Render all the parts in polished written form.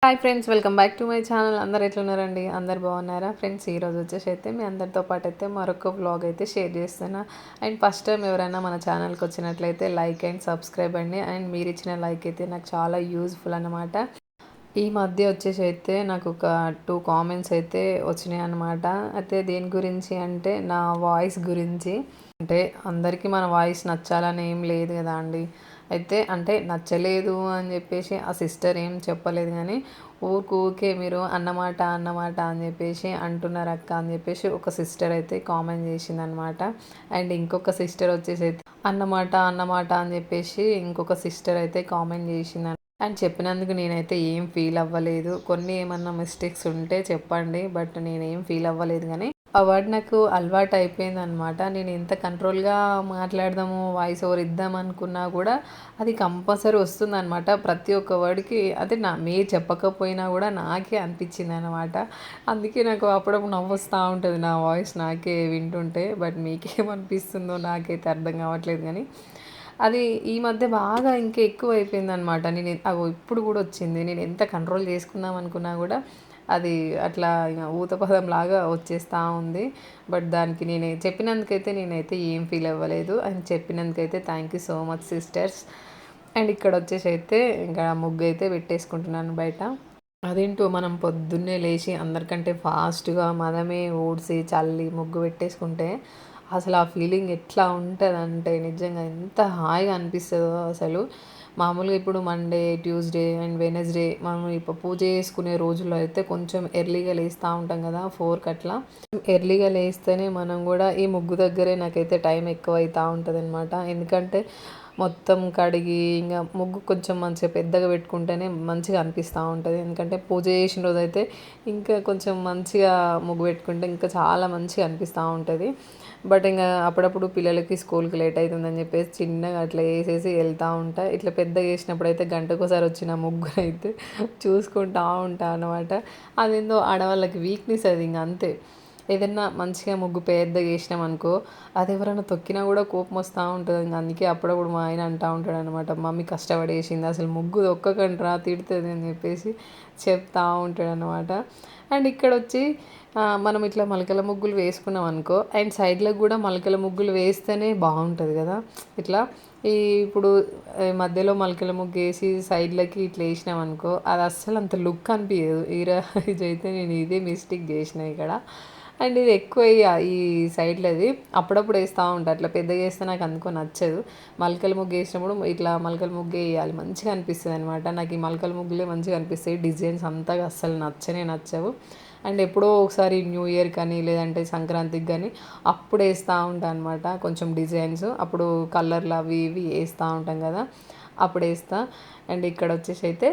Hi friends, welcome back to my channel. అందరు ఎట్లున్నారండి? అందరు బాగున్నారా ఫ్రెండ్స్? ఈరోజు వచ్చేసి అయితే మీ అందరితో పాటు అయితే మరొక వ్లాగ్ అయితే షేర్ చేస్తున్నా. అండ్ ఫస్ట్ టైం ఎవరైనా మన ఛానల్కి వచ్చినట్లయితే లైక్ అండ్ సబ్స్క్రైబ్ అండి. అండ్ మీరు ఇచ్చిన లైక్ అయితే నాకు చాలా యూజ్ఫుల్ అన్నమాట. ఈ మధ్య వచ్చేసి అయితే నాకు ఒక 2 కామెంట్స్ అయితే వచ్చినాయి అన్నమాట. అయితే దేని గురించి అంటే నా వాయిస్ గురించి. అంటే అందరికీ మన వాయిస్ నచ్చాలని ఏం లేదు కదా అండి. అయితే అంటే నచ్చలేదు అని చెప్పేసి ఆ సిస్టర్ ఏం చెప్పలేదు కానీ ఊరికే మీరు అన్నమాట అన్నమాట అని చెప్పేసి అంటున్నారు అక్క అని చెప్పేసి ఒక సిస్టర్ అయితే కామెంట్ చేసిందనమాట. అండ్ ఇంకొక సిస్టర్ వచ్చేసి అయితే అన్నమాట అన్నమాట అని చెప్పేసి ఇంకొక సిస్టర్ అయితే కామెంట్ చేసింది. అండ్ చెప్పినందుకు నేనైతే ఏం ఫీల్ అవ్వలేదు. కొన్ని ఏమన్నా మిస్టేక్స్ ఉంటే చెప్పండి, బట్ నేనేం ఫీల్ అవ్వలేదు. కానీ ఆ వర్డ్ నాకు అలవాటు అయిపోయిందనమాట. నేను ఎంత కంట్రోల్గా మాట్లాడదాము, వాయిస్ ఓవర్ ఇద్దాం అనుకున్నా కూడా అది కంపల్సరీ వస్తుందనమాట. ప్రతి ఒక్క వర్డ్కి అదే మీరు చెప్పకపోయినా కూడా నాకే అనిపించింది అనమాట. అందుకే నాకు అప్పుడప్పుడు నవ్వు వస్తూ ఉంటుంది నా వాయిస్ నాకే వింటుంటే. బట్ మీకేమనిపిస్తుందో నాకైతే అర్థం కావట్లేదు. కానీ అది ఈ మధ్య బాగా ఇంకా ఎక్కువ అయిపోయిందనమాట. నేను ఇప్పుడు కూడా వచ్చింది. నేను ఎంత కంట్రోల్ చేసుకుందాం అనుకున్నా కూడా అది అట్లా ఇక ఊతపదం లాగా వచ్చేస్తూ ఉంది. బట్ దానికి చెప్పినందుకైతే నేనైతే ఏం ఫీల్ అవ్వలేదు. అండ్ చెప్పినందుకైతే thank you so much sisters. And ఇక్కడ వచ్చేసి అయితే ఇంకా ముగ్గు అయితే పెట్టేసుకుంటున్నాను బయట. అదేంటో మనం పొద్దున్నే లేచి అందరికంటే ఫాస్ట్గా మనమే ఊడ్చి చల్లి ముగ్గు పెట్టేసుకుంటే అసలు ఆ ఫీలింగ్ ఎట్లా ఉంటుందంటే నిజంగా ఎంత హాయిగా అనిపిస్తుందో అసలు. మామూలుగా ఇప్పుడు మండే, ట్యూస్డే అండ్ వెనస్డే మనం ఇప్పుడు పూజ చేసుకునే రోజుల్లో అయితే కొంచెం ఎర్లీగా లేస్తూ ఉంటాం కదా, 4కి అట్లా. ఎర్లీగా లేస్తేనే మనం కూడా ఈ ముగ్గు దగ్గరే నాకైతే టైం ఎక్కువ అవుతూ ఉంటుంది అనమాట. ఎందుకంటే మొత్తం కడిగి ఇంకా ముగ్గు కొంచెం మంచిగా పెద్దగా పెట్టుకుంటేనే మంచిగా అనిపిస్తూ ఉంటుంది. ఎందుకంటే పూజ చేసిన రోజు అయితే ఇంకా కొంచెం మంచిగా ముగ్గు పెట్టుకుంటే ఇంకా చాలా మంచిగా అనిపిస్తూ ఉంటుంది. బట్ ఇంకా అప్పుడప్పుడు పిల్లలకి స్కూల్కి లేట్ అవుతుందని చెప్పేసి చిన్నగా అట్లా వేసేసి వెళ్తూ ఉంటా. ఇట్లా పెద్దగా వేసినప్పుడు అయితే గంటకోసారి వచ్చిన ముగ్గురు అయితే చూసుకుంటూ ఉంటా అనమాట. అదేందో ఆడవాళ్ళకి వీక్నెస్ అది, ఇంకా అంతే. ఏదైనా మంచిగా ముగ్గు పెద్దగా వేసినాం అనుకో, అది ఎవరైనా తొక్కినా కూడా కోపం వస్తూ ఉంటుంది. ఇంకా అందుకే అప్పుడప్పుడు మా ఆయన అంటూ ఉంటాడు అనమాట, మమ్మీ కష్టపడి వేసింది అసలు ముగ్గు తొక్కకండ్రా తిడుతుంది అని చెప్పేసి చెప్తా ఉంటాడు అనమాట. అండ్ ఇక్కడ వచ్చి మనం ఇట్లా మలకల ముగ్గులు వేసుకున్నాం అనుకో, అండ్ సైడ్లకు కూడా మలకల ముగ్గులు వేస్తేనే బాగుంటుంది కదా. ఇట్లా ఇప్పుడు మధ్యలో మలకల ముగ్గు వేసి సైడ్లకి ఇట్లా వేసినాం అనుకో, అది అస్సలు అంత లుక్ అనిపించదు. ఈరోజు అయితే నేను ఇదే మిస్టేక్ చేసిన ఇక్కడ. అండ్ ఇది ఎక్కువ ఈ సైడ్లది అప్పుడప్పుడు వేస్తూ ఉంటాను. అట్లా పెద్దగా వేస్తే నాకు అందుకో నచ్చదు. మలకల ముగ్గు వేసినప్పుడు ఇట్లా మలకల ముగ్గు వేయాలి, మంచిగా అనిపిస్తుంది అనమాట. నాకు ఈ మలకల ముగ్గులే మంచిగా అనిపిస్తాయి. డిజైన్స్ అంతగా అస్సలు నచ్చవు. అండ్ ఎప్పుడో ఒకసారి న్యూ ఇయర్ కానీ లేదంటే సంక్రాంతికి కానీ అప్పుడు వేస్తూ ఉంటాను అనమాట కొంచెం డిజైన్స్. అప్పుడు కలర్లు అవి ఇవి వేస్తూ ఉంటాం కదా, అప్పుడు వేస్తా. అండ్ ఇక్కడ వచ్చేసి అయితే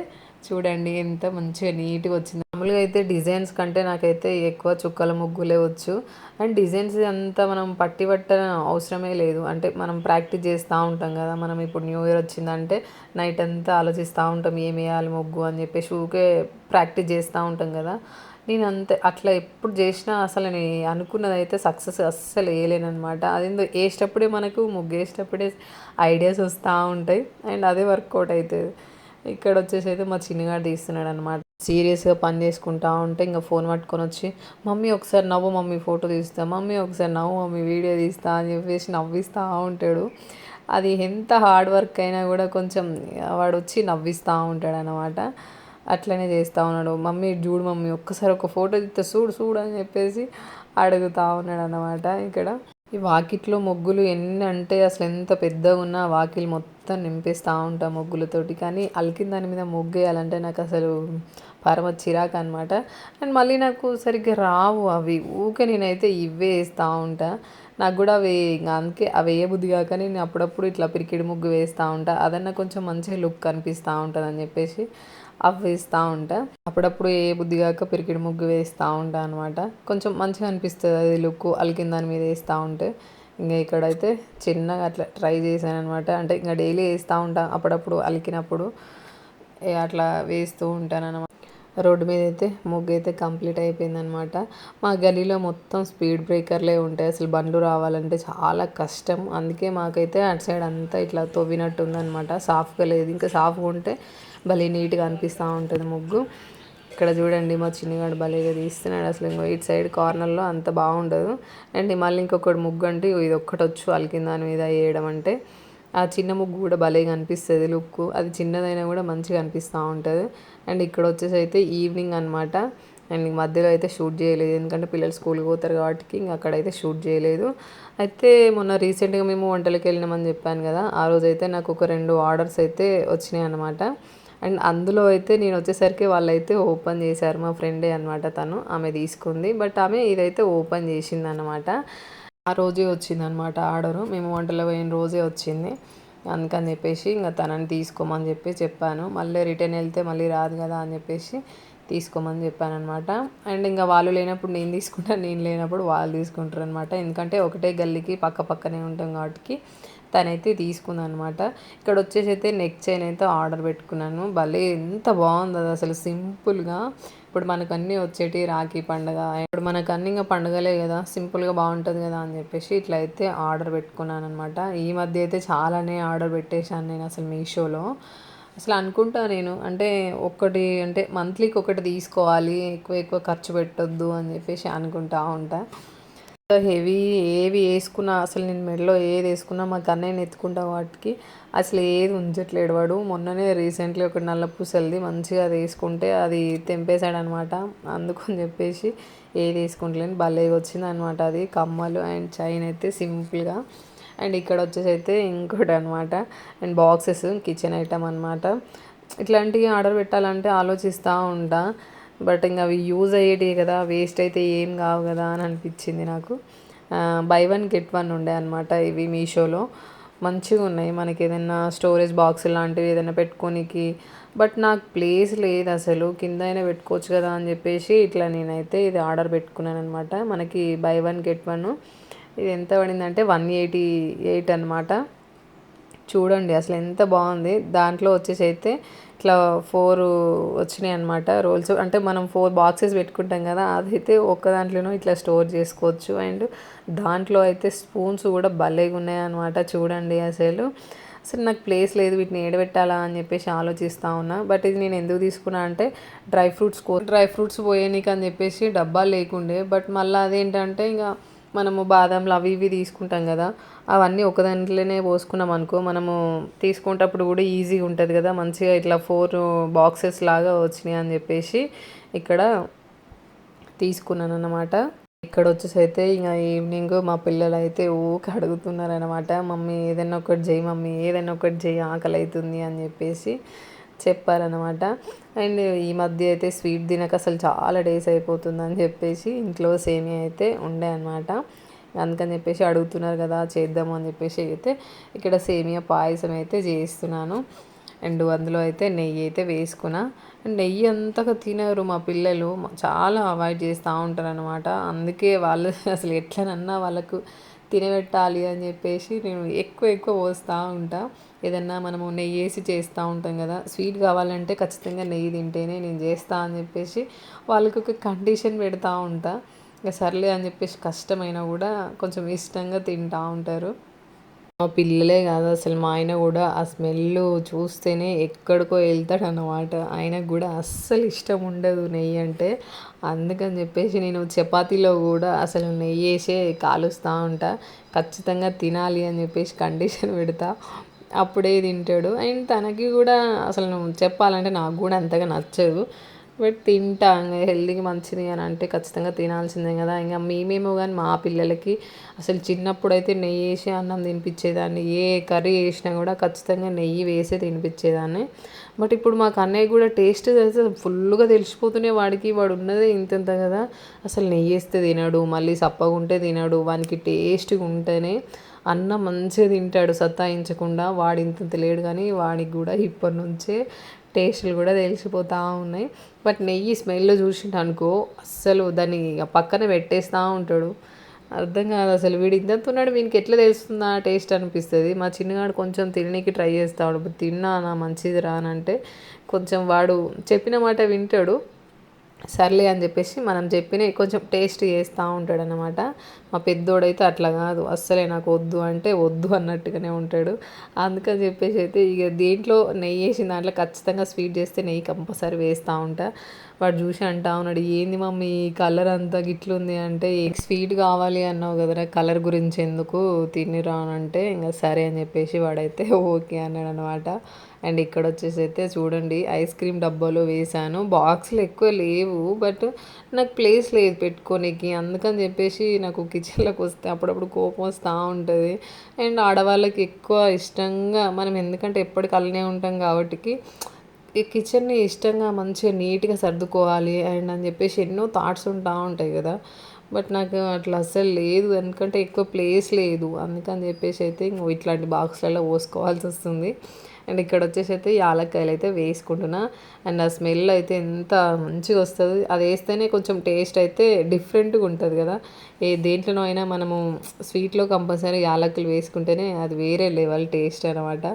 చూడండి ఎంత మంచిగా నీట్గా వచ్చింది. మామూలుగా అయితే డిజైన్స్ కంటే నాకైతే ఎక్కువ చుక్కల ముగ్గులే వచ్చు. అండ్ డిజైన్స్ అంతా మనం పట్టడం అవసరమే లేదు. అంటే మనం ప్రాక్టీస్ చేస్తూ ఉంటాం కదా. మనం ఇప్పుడు న్యూ ఇయర్ వచ్చిందంటే నైట్ అంతా ఆలోచిస్తూ ఉంటాం ఏం వేయాలి ముగ్గు అని చెప్పేసి ఊరికే ప్రాక్టీస్ చేస్తూ ఉంటాం కదా. నేను అంతే అట్లా ఎప్పుడు చేసినా అసలు నేను అనుకున్నది అయితే సక్సెస్ అస్సలు వేయలేనమాట. అదేందో వేసేటప్పుడే మనకు ముగ్గు వేసేటప్పుడే ఐడియాస్ వస్తూ ఉంటాయి అండ్ అదే వర్కౌట్ అవుతుంది. ఇక్కడ వచ్చేసి అయితే మా చిన్నగాడు తీస్తున్నాడు అనమాట. సీరియస్గా పని చేసుకుంటా ఉంటే ఇంకా ఫోన్ పట్టుకొని వచ్చి మమ్మీ ఒకసారి నవ్వు మమ్మీ ఫోటో తీస్తా, మమ్మీ ఒకసారి నవ్వు మమ్మీ వీడియో తీస్తా అని చెప్పేసి నవ్విస్తూ ఉంటాడు. అది ఎంత హార్డ్ వర్క్ అయినా కూడా కొంచెం వాడు వచ్చి నవ్విస్తూ ఉంటాడు అనమాట. అట్లనే చేస్తూ ఉన్నాడు. మమ్మీ చూడు మమ్మీ ఒక్కసారి ఒక ఫోటో తీస్తే చూడు చూడు అని చెప్పేసి అడుగుతూ ఉన్నాడు అనమాట. ఇక్కడ ఈ వాకిట్లో ముగ్గులు ఎన్ని అంటే అసలు ఎంత పెద్దగా ఉన్నా వాకిలి మొత్తం నింపేస్తూ ఉంటాం ముగ్గులతోటి. కానీ అలికిన దాని మీద ముగ్గు వేయాలంటే నాకు అసలు పరమ చిరాకు అనమాట. అండ్ మళ్ళీ నాకు సరిగ్గా రావు అవి. ఊకే నేనైతే ఇవే వేస్తూ ఉంటా. నాకు కూడా అవి ఇంకా అందుకే అవి వేయబుద్ధి కాక నేను అప్పుడప్పుడు ఇట్లా పిరికిడి ముగ్గు వేస్తూ ఉంటా. అదన్నా కొంచెం మంచిగా లుక్ అనిపిస్తూ ఉంటుంది అని చెప్పేసి అవి వేస్తూ ఉంటా. అప్పుడప్పుడు ఏ బుద్ధి కాక పిరికిడి ముగ్గు వేస్తూ ఉంటా అనమాట. కొంచెం మంచిగా అనిపిస్తుంది అది లుక్ అలికిన దాని మీద వేస్తూ ఉంటే. ఇంకా ఇక్కడైతే చిన్నగా అట్లా ట్రై చేశాను అనమాట. అంటే ఇంకా డైలీ వేస్తూ ఉంటా, అప్పుడప్పుడు అలికినప్పుడు అట్లా వేస్తూ ఉంటాను అనమాట. రోడ్డు మీద అయితే ముగ్గు అయితే కంప్లీట్ అయిపోయిందనమాట. మా గలీలో మొత్తం స్పీడ్ బ్రేకర్లే ఉంటాయి. అసలు బండ్లు రావాలంటే చాలా కష్టం. అందుకే మాకైతే అటు సైడ్ అంతా ఇట్లా తవ్వినట్టు ఉందనమాట. సాఫ్గా లేదు. ఇంకా సాఫ్గా ఉంటే భలే నీట్గా అనిపిస్తూ ఉంటుంది ముగ్గు. ఇక్కడ చూడండి మా చిన్నగాడు భలేగా తీస్తున్నాడు అసలు. ఇంకో ఇటు సైడ్ కార్నర్లో అంత బాగుండదు. అండ్ మళ్ళీ ఇంకొకటి ముగ్గు అంటే ఇది ఒక్కటి వచ్చు అలికిన దాని మీద వేయడం అంటే ఆ చిన్న ముగ్గు కూడా భలేగా అనిపిస్తుంది లుక్. అది చిన్నదైనా కూడా మంచిగా అనిపిస్తూ ఉంటుంది. అండ్ ఇక్కడ వచ్చేసి అయితే ఈవినింగ్ అనమాట. అండ్ మధ్యలో అయితే షూట్ చేయలేదు ఎందుకంటే పిల్లలు స్కూల్కి పోతారు కాబట్టి ఇంకా అక్కడైతే షూట్ చేయలేదు. అయితే మొన్న రీసెంట్గా మేము వంటలకి వెళ్ళినామని చెప్పాను కదా, ఆ రోజైతే నాకు ఒక 2 ఆర్డర్స్ అయితే వచ్చినాయి అనమాట. అండ్ అందులో అయితే నేను వచ్చేసరికి వాళ్ళైతే ఓపెన్ చేశారు. మా ఫ్రెండే అనమాట తను, ఆమె తీసుకుంది. బట్ ఆమె ఇదైతే ఓపెన్ చేసింది అనమాట. ఆ రోజే వచ్చిందనమాట ఆర్డరు. మేము వంటలో పోయిన రోజే వచ్చింది. అందుకని చెప్పేసి ఇంకా తనని తీసుకోమని చెప్పాను. మళ్ళీ రిటర్న్ వెళ్తే మళ్ళీ రాదు కదా అని చెప్పేసి తీసుకోమని చెప్పాను అనమాట. అండ్ ఇంకా వాళ్ళు లేనప్పుడు నేను తీసుకుంటాను, నేను లేనప్పుడు వాళ్ళు తీసుకుంటారు అనమాట. ఎందుకంటే ఒకటే గల్లీకి పక్క పక్కనే ఉంటాం కాబట్టి తనైతే తీసుకుందనమాట. ఇక్కడ వచ్చేసి అయితే నెక్ చైన్ అయితే ఆర్డర్ పెట్టుకున్నాను. భలే ఎంత బాగుంది అది అసలు, సింపుల్గా. ఇప్పుడు మనకు అన్నీ వచ్చేటి రాఖీ పండుగ, ఇప్పుడు మనకు అన్నీ ఇంకా పండుగలే కదా, సింపుల్గా బాగుంటుంది కదా అని చెప్పేసి ఇట్లా అయితే ఆర్డర్ పెట్టుకున్నాను అనమాట. ఈ మధ్య అయితే చాలానే ఆర్డర్ పెట్టేశాను నేను అసలు మీషోలో. అసలు అనుకుంటా నేను అంటే ఒకటి అంటే మంత్లీకి ఒకటి తీసుకోవాలి, ఎక్కువ ఎక్కువ ఖర్చు పెట్టొద్దు అని చెప్పేసి అనుకుంటా ఉంటా. హెవీ ఏవి వేసుకున్నా అసలు నేను మెడలో ఏది వేసుకున్నా మా కన్నయ్యని ఎత్తుకుంటా వాటికి అసలు ఏది ఉంచట్లేడు వాడు. మొన్ననే రీసెంట్లీ ఒక నల్ల పూసలది మంచిగా అది వేసుకుంటే అది తెంపేశాడనమాట. అందుకని చెప్పేసి ఏది వేసుకుంటలేను. భలేగా వచ్చింది అనమాట అది. కమ్మలు అండ్ చైన్ అయితే సింపుల్గా. అండ్ ఇక్కడ వచ్చేసి అయితే ఇంకోటి అనమాట. అండ్ బాక్సెస్ కిచెన్ ఐటమ్ అనమాట. ఇట్లాంటివి ఆర్డర్ పెట్టాలంటే ఆలోచిస్తూ ఉంటా. బట్ ఇంకా అవి యూజ్ అయ్యేటివి కదా, వేస్ట్ అయితే ఏం కావు కదా అని అనిపించింది నాకు. బై 1 గెట్ 1 ఉండే అనమాట ఇవి మీషోలో. మంచిగా ఉన్నాయి మనకి ఏదైనా స్టోరేజ్ బాక్స్ లాంటివి ఏదైనా పెట్టుకోనికి. బట్ నాకు ప్లేస్ లేదు అసలు, కింద అయినా పెట్టుకోవచ్చు కదా అని చెప్పేసి ఇట్లా నేనైతే ఇది ఆర్డర్ పెట్టుకున్నాను అనమాట. మనకి బై 1 గెట్ 1. ఇది ఎంత పడిందంటే 188 అనమాట. చూడండి అసలు ఎంత బాగుంది. దాంట్లో వచ్చేసి అయితే ఇట్లా 4 వచ్చినాయి అనమాట రోల్స్. అంటే మనం 4 బాక్సెస్ పెట్టుకుంటాం కదా, అదైతే ఒక్క దాంట్లోనూ ఇట్లా స్టోర్ చేసుకోవచ్చు. అండ్ దాంట్లో అయితే స్పూన్స్ కూడా భలేగా ఉన్నాయి అనమాట. చూడండి అసలు అసలు నాకు ప్లేస్ లేదు, వీటిని ఏడబెట్టాలా అని చెప్పేసి ఆలోచిస్తూ ఉన్నా. బట్ ఇది నేను ఎందుకు తీసుకున్నా అంటే డ్రై ఫ్రూట్స్ పోయేనిక అని చెప్పేసి డబ్బాలు లేకుండే. బట్ మళ్ళీ అదేంటంటే ఇంకా మనము బాదంలు అవి ఇవి తీసుకుంటాం కదా, అవన్నీ ఒక దాంట్లోనే పోసుకున్నాం అనుకో, మనము తీసుకునేటప్పుడు కూడా ఈజీగా ఉంటుంది కదా. మంచిగా ఇట్లా 4 బాక్సెస్ లాగా వచ్చినాయి అని చెప్పేసి ఇక్కడ తీసుకున్నాను అన్నమాట. ఇక్కడ వచ్చేసి అయితే ఇంకా ఈవినింగ్ మా పిల్లలు అయితే ఊకే అడుగుతున్నారనమాట, మమ్మీ ఏదైనా ఒకటి చేయి, మమ్మీ ఏదైనా ఒకటి చేయి, ఆకలి అవుతుంది అని చెప్పేసి చెప్పారనమాట. అండ్ ఈ మధ్య అయితే స్వీట్ తినక అసలు చాలా డేస్ అయిపోతుందని చెప్పేసి ఇంట్లో సేమియా అయితే ఉండే అనమాట. అందుకని చెప్పేసి అడుగుతున్నారు కదా చేద్దాము అని చెప్పేసి అయితే ఇక్కడ సేమియా పాయసం అయితే చేస్తున్నాను. అండ్ అందులో అయితే నెయ్యి అయితే వేసుకున్నా. నెయ్యి అంతగా తినరు మా పిల్లలు, చాలా అవాయిడ్ చేస్తూ ఉంటారు అనమాట. అందుకే వాళ్ళు అసలు ఎట్లనన్నా వాళ్ళకు తినబెట్టాలి అని చెప్పేసి నేను ఎక్కువ ఎక్కువ పోస్తూ ఉంటా. ఏదన్నా మనము నెయ్యి వేసి చేస్తూ ఉంటాం కదా, స్వీట్ కావాలంటే ఖచ్చితంగా నెయ్యి తింటేనే నేను చేస్తా అని చెప్పేసి వాళ్ళకి ఒక కండిషన్ పెడతా ఉంటా. ఇంకా సర్లే అని చెప్పేసి కష్టమైనా కూడా కొంచెం ఇష్టంగా తింటూ ఉంటారు. మా పిల్లలే కాదు అసలు మా ఆయన కూడా ఆ స్మెల్ చూస్తేనే ఎక్కడికో వెళ్తాడన్నమాట. ఆయనకు కూడా అస్సలు ఇష్టం ఉండదు నెయ్యి అంటే. అందుకని చెప్పేసి నేను చపాతీలో కూడా అసలు నెయ్యి వేసే కాలుస్తూ ఉంటా. ఖచ్చితంగా తినాలి అని చెప్పేసి కండిషన్ పెడతా, అప్పుడే తింటాడు. అండ్ తనకి కూడా అసలు చెప్పాలంటే నాకు కూడా అంతగా నచ్చదు. బట్ తింటా, ఇంకా హెల్తీకి మంచిది అని అంటే ఖచ్చితంగా తినాల్సిందే కదా. ఇంకా మేమేమో కానీ మా పిల్లలకి అసలు చిన్నప్పుడు అయితే నెయ్యి వేసి అన్నం తినిపించేదాన్ని. ఏ కర్రీ వేసినా కూడా ఖచ్చితంగా నెయ్యి వేసి తినిపించేదాన్ని. బట్ ఇప్పుడు మాకు అన్నయ్య కూడా టేస్ట్ తెలిసి ఫుల్గా తెలిసిపోతున్నాయి వాడికి. వాడు ఉన్నదే ఇంత కదా, అసలు నెయ్యి వేస్తే తినడు, మళ్ళీ సప్పగా ఉంటే తినడు. వానికి టేస్ట్గా ఉంటేనే అన్నం మంచిగా తింటాడు సతాయించకుండా. వాడు ఇంత లేడు కానీ వాడికి కూడా ఇప్పటి నుంచే టేస్టులు కూడా తెలిసిపోతూ ఉన్నాయి. బట్ నెయ్యి స్మెల్ చూసిండు అనుకో అస్సలు దాన్ని పక్కన పెట్టేస్తూ ఉంటాడు. అర్థం కాదు అసలు, వీడు ఇంత ఉన్నాడు వీనికి ఎట్లా తెలుస్తుందా టేస్ట్ అనిపిస్తుంది. మా చిన్నగాడు కొంచెం తిననీకి ట్రై చేస్తాడు, తిన్నా నా మంచిది రానంటే కొంచెం వాడు చెప్పిన మాట వింటాడు. సర్లే అని చెప్పేసి మనం చెప్పినవి కొంచెం టేస్ట్ చేస్తూ ఉంటాడనమాట. మా పెద్దోడైతే అట్లా కాదు, అస్సలే నాకు వద్దు అంటే వద్దు అన్నట్టుగానే ఉంటాడు. అందుకని చెప్పేసి అయితే ఇక దేంట్లో నెయ్యి వేసిన దాంట్లో ఖచ్చితంగా స్వీట్ చేస్తే నెయ్యి కంపల్సరీ వేస్తూ ఉంటా. వాడు చూసి అంటా ఉన్నాడు, ఏంది మమ్మీ కలర్ అంతా గిట్లుంది అంటే, స్వీట్ కావాలి అన్నావు కదరా, కలర్ గురించి ఎందుకు తినిరా అని అంటే ఇంకా సరే అని చెప్పేసి వాడైతే ఓకే అన్నాడు అనమాట. అండ్ ఇక్కడ వచ్చేసి అయితే చూడండి ఐస్ క్రీమ్ డబ్బాలో వేసాను. బాక్స్లు ఎక్కువ లేవు, బట్ నాకు ప్లేస్ లేదు పెట్టుకోనికి. అందుకని చెప్పేసి నాకు కిచెన్లోకి వస్తే అప్పుడప్పుడు కోపం వస్తూ ఉంటుంది. అండ్ ఆడవాళ్ళకి ఎక్కువ ఇష్టంగా మనం ఎందుకంటే ఎప్పటికి అల్లనే ఉంటాం కాబట్టి ఈ కిచెన్ని ఇష్టంగా మంచిగా నీట్గా సర్దుకోవాలి అండ్ అని చెప్పేసి ఎన్నో థాట్స్ ఉంటా ఉంటాయి కదా. బట్ నాకు అట్లా అస్సలు లేదు, ఎందుకంటే ఎక్కువ ప్లేస్ లేదు. అందుకని చెప్పేసి అయితే ఇంకో ఇట్లాంటి బాక్స్లలో పోసుకోవాల్సి వస్తుంది. అండ్ ఇక్కడ వచ్చేసి అయితే యాలక్కాయలు అయితే వేసుకుంటున్నా. అండ్ ఆ స్మెల్ అయితే ఎంత మంచిగా వస్తుంది, అది వేస్తేనే కొంచెం టేస్ట్ అయితే డిఫరెంట్గా ఉంటుంది కదా. దేంట్లోనో అయినా మనము స్వీట్లో కంపల్సరీ యాలకులు వేసుకుంటేనే అది వేరే లెవెల్ టేస్ట్ అనమాట.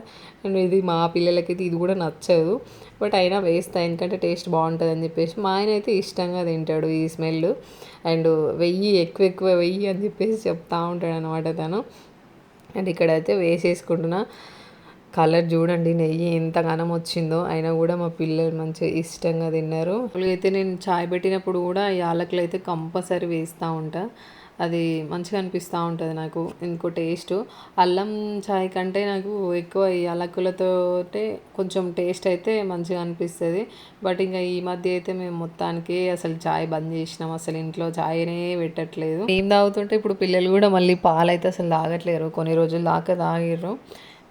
అండ్ ఇది మా పిల్లలకైతే ఇది కూడా నచ్చదు, బట్ అయినా వేస్తా ఎందుకంటే టేస్ట్ బాగుంటుంది అని చెప్పేసి. మా ఆయన అయితే ఇష్టంగా తింటాడు ఈ స్మెల్. అండ్ వెయ్యి ఎక్కువ ఎక్కువ వెయ్యి అని చెప్పేసి చెప్తా ఉంటాడు అనమాట తను. అండ్ ఇక్కడైతే వేసేసుకుంటున్నా. కలర్ చూడండి నెయ్యి ఎంత ఘనం వచ్చిందో, అయినా కూడా మా పిల్లలు మంచిగా ఇష్టంగా తిన్నారు. అయితే నేను చాయ్ పెట్టినప్పుడు కూడా యాలకులు అయితే కంపల్సరీ వేస్తూ ఉంటా. అది మంచిగా అనిపిస్తూ ఉంటుంది నాకు. ఇంకో టేస్ట్ అల్లం చాయ్ కంటే నాకు ఎక్కువ ఈ యాలకులతోటే కొంచెం టేస్ట్ అయితే మంచిగా అనిపిస్తుంది. బట్ ఇంకా ఈ మధ్య అయితే మేము మొత్తానికి అసలు చాయ్ బంద్ చేసినాం. అసలు ఇంట్లో చాయ్నే పెట్టట్లేదు. ఏం తాగుతుంటే ఇప్పుడు పిల్లలు కూడా మళ్ళీ పాలు అయితే అసలు తాగట్లేరు. కొన్ని రోజులు దాకా తాగిర్రు,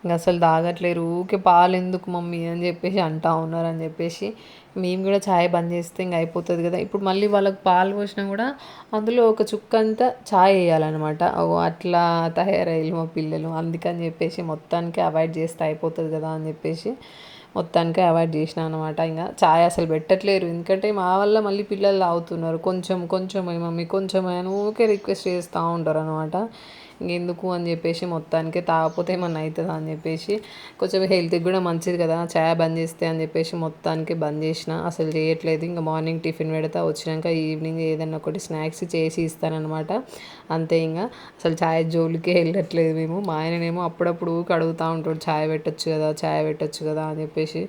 ఇంకా అసలు తాగట్లేరు. ఊకే పాలు ఎందుకు మమ్మీ అని చెప్పేసి అంటా ఉన్నారు అని చెప్పేసి మేము కూడా ఛాయ్ బంద్ చేస్తే ఇంక అయిపోతుంది కదా. ఇప్పుడు మళ్ళీ వాళ్ళకి పాలు పోసినా కూడా అందులో ఒక చుక్కంతా ఛాయ్ వేయాలన్నమాట. అట్లా తయారయ్యారు మా పిల్లలు. అందుకని చెప్పేసి మొత్తానికి అవాయిడ్ చేస్తే అయిపోతుంది కదా అని చెప్పేసి మొత్తానికి అవాయిడ్ చేసిన అనమాట. ఇంకా ఛాయ్ అసలు పెట్టట్లేరు, ఎందుకంటే మా వల్ల మళ్ళీ పిల్లలు తాగుతున్నారు. కొంచెం కొంచెం మమ్మీ కొంచెం అని ఊకే రిక్వెస్ట్ చేస్తూ ఉంటారు అనమాట. ఇంకెందుకు అని చెప్పేసి మొత్తానికి తాగకపోతే ఏమన్నా అవుతుందా అని చెప్పేసి, కొంచెం హెల్త్కి కూడా మంచిది కదా చాయ్ బంద్ చేస్తే అని చెప్పేసి మొత్తానికి బంద్ చేసిన. అసలు చేయట్లేదు. ఇంకా మార్నింగ్ టిఫిన్ పెడతా, వచ్చినాక ఈవినింగ్ ఏదైనా ఒకటి స్నాక్స్ చేసి ఇస్తానన్నమాట. అంతే, ఇంకా అసలు చాయ్ జోలికే వెళ్ళట్లేదు మేము. మా ఆయననేమో అప్పుడప్పుడు అడుగుతూ ఉంటాడు, చాయ్ పెట్టొచ్చు కదా చాయ్ పెట్టొచ్చు కదా అని చెప్పేసి.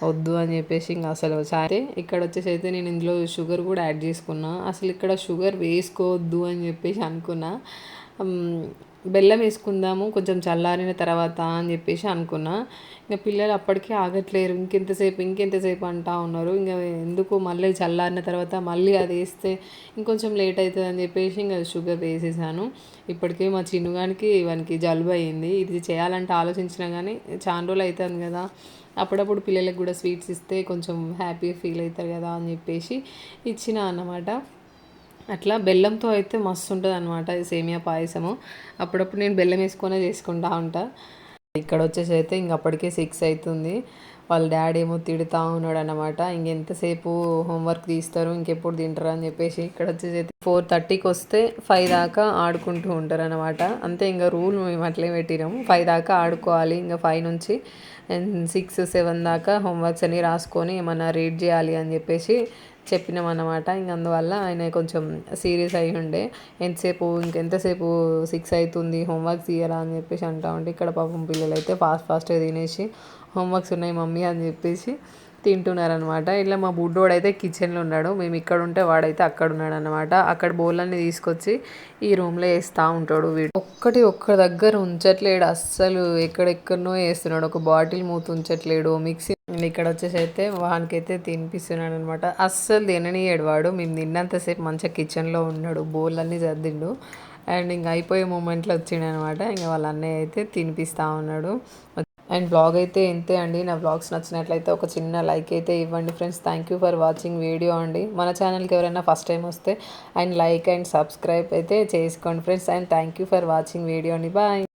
వద్దు అని చెప్పేసి ఇంకా అసలు చాయ్. ఇక్కడ వచ్చేసి అయితే నేను ఇందులో షుగర్ కూడా యాడ్ చేసుకున్నా. అసలు ఇక్కడ షుగర్ వేసుకోవద్దు అని చెప్పేసి అనుకున్నా. బెల్లం వేసుకుందాము కొంచెం చల్లారిన తర్వాత అని చెప్పేసి అనుకున్నా. ఇంకా పిల్లలు అప్పటికే ఆగట్లేరు, ఇంకెంతసేపు అంటా ఉన్నారు. ఇంకా ఎందుకు మళ్ళీ చల్లారిన తర్వాత మళ్ళీ అది వేస్తే ఇంకొంచెం లేట్ అవుతుంది అని చెప్పేసి ఇంకా షుగర్ వేసేసాను. ఇప్పటికే మా చిన్నగానికి వానికి జలుబు అయింది. ఇది చేయాలంటే ఆలోచించినా కానీ చాలా రోజులు అవుతుంది కదా, అప్పుడప్పుడు పిల్లలకు కూడా స్వీట్స్ ఇస్తే కొంచెం హ్యాపీ ఫీల్ అవుతారు కదా అని చెప్పేసి ఇచ్చిన అన్నమాట. అట్లా బెల్లంతో అయితే మస్తు ఉంటుంది అనమాట ఈ సేమియా పాయసము. అప్పుడప్పుడు నేను బెల్లం వేసుకొనే చేసుకుంటా ఉంటా. ఇక్కడ వచ్చేసి అయితే ఇంక అప్పటికే 6 అవుతుంది. వాళ్ళ డాడీ ఏమో తిడుతూ ఉన్నాడు అనమాట. ఇంకెంతసేపు హోంవర్క్ తీస్తారు, ఇంకెప్పుడు తింటారు అని చెప్పేసి. ఇక్కడ వచ్చేసి అయితే 4:30కి వస్తే 5 దాకా ఆడుకుంటూ ఉంటారు అనమాట. అంతే, ఇంకా రూల్ మేము అట్లే పెట్టినాము, 5 దాకా ఆడుకోవాలి. ఇంకా 5 నుంచి 6, 7 దాకా హోంవర్క్స్ అన్నీ రాసుకొని ఏమన్నా రీడ్ చేయాలి అని చెప్పేసి చెప్పినాం అన్నమాట. ఇంక అందువల్ల ఆయన కొంచెం సీరియస్ అయి ఉండే, ఇంకెంతసేపు 6 అవుతుంది హోంవర్క్స్ తీయరా అని చెప్పేసి అంటా ఉంటే, ఇక్కడ పాపం పిల్లలు అయితే ఫాస్ట్గా తినేసి హోంవర్క్స్ ఉన్నాయి మమ్మీ అని చెప్పేసి తింటున్నారనమాట. ఇట్లా మా బుడ్డోడైతే కిచెన్లో ఉన్నాడు, మేము ఇక్కడ ఉంటే వాడైతే అక్కడ ఉన్నాడు అనమాట. అక్కడ బౌలన్నీ తీసుకొచ్చి ఈ రూమ్లో వేస్తూ ఉంటాడు. వీడు ఒక్క దగ్గర ఉంచట్లేడు అస్సలు, ఎక్కడెక్కడనో వేస్తున్నాడు. ఒక బాటిల్ మూత ఉంచట్లేడు, మిక్సీ. ఇక్కడ వచ్చేసి అయితే వానికైతే తినిపిస్తున్నాడు అనమాట. అస్సలు తిననీయడు వాడు. మేము తిన్నంతసేపు మంచిగా కిచెన్లో ఉన్నాడు, బౌల్ అన్నీ సర్దిండు. అండ్ ఇంకా అయిపోయే మూమెంట్లో వచ్చిండు అనమాట. ఇంకా వాళ్ళ అన్నయ్య అయితే తినిపిస్తూ ఉన్నాడు. అండ్ వ్లాగ్ అయితే ఇంతే అండి. నా వ్లాగ్స్ నచ్చినట్లయితే ఒక చిన్న లైక్ అయితే ఇవ్వండి friends. Thank you for watching video అండి. మన ఛానల్కి ఎవరైనా ఫస్ట్ టైం వస్తే అండ్ లైక్ అండ్ సబ్స్క్రైబ్ అయితే చేసుకోండి friends. And thank you for watching video అండి. బాయ్.